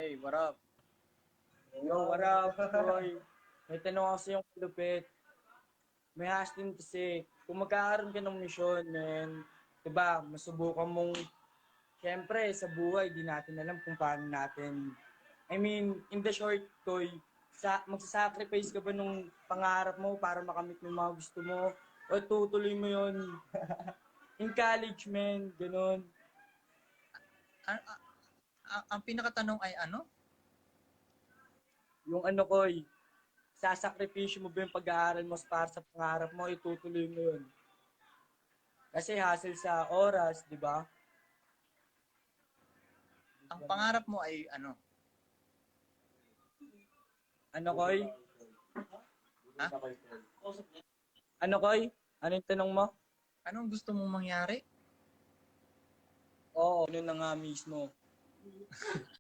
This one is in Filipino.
Hey, what up? Yo, what up, boy? May tanong ako sa yung kulupit. May hastin kasi, kung magkakaroon ka ng misyon, man, diba, masubukan mong, syempre, sa buhay, di natin alam kung paano natin, I mean, in the short, Koy, magsasacrifice ka ba nung pangarap mo para makamit mo yung mga gusto mo? O tutuloy mo yon in college, man, ganun. Ang, ang pinakatanong ay ano? Yung ano, Koy, sasakripisyo mo ba yung pag-aaral mo para sa pangarap mo, itutuloy mo yun? Kasi hassle sa oras, di ba? Ang pangarap mo ay ano? Ano, Koy? Ha? Ano, Koy? Ano yung tanong mo? Anong gusto mong mangyari? Oo, ano na nga mismo.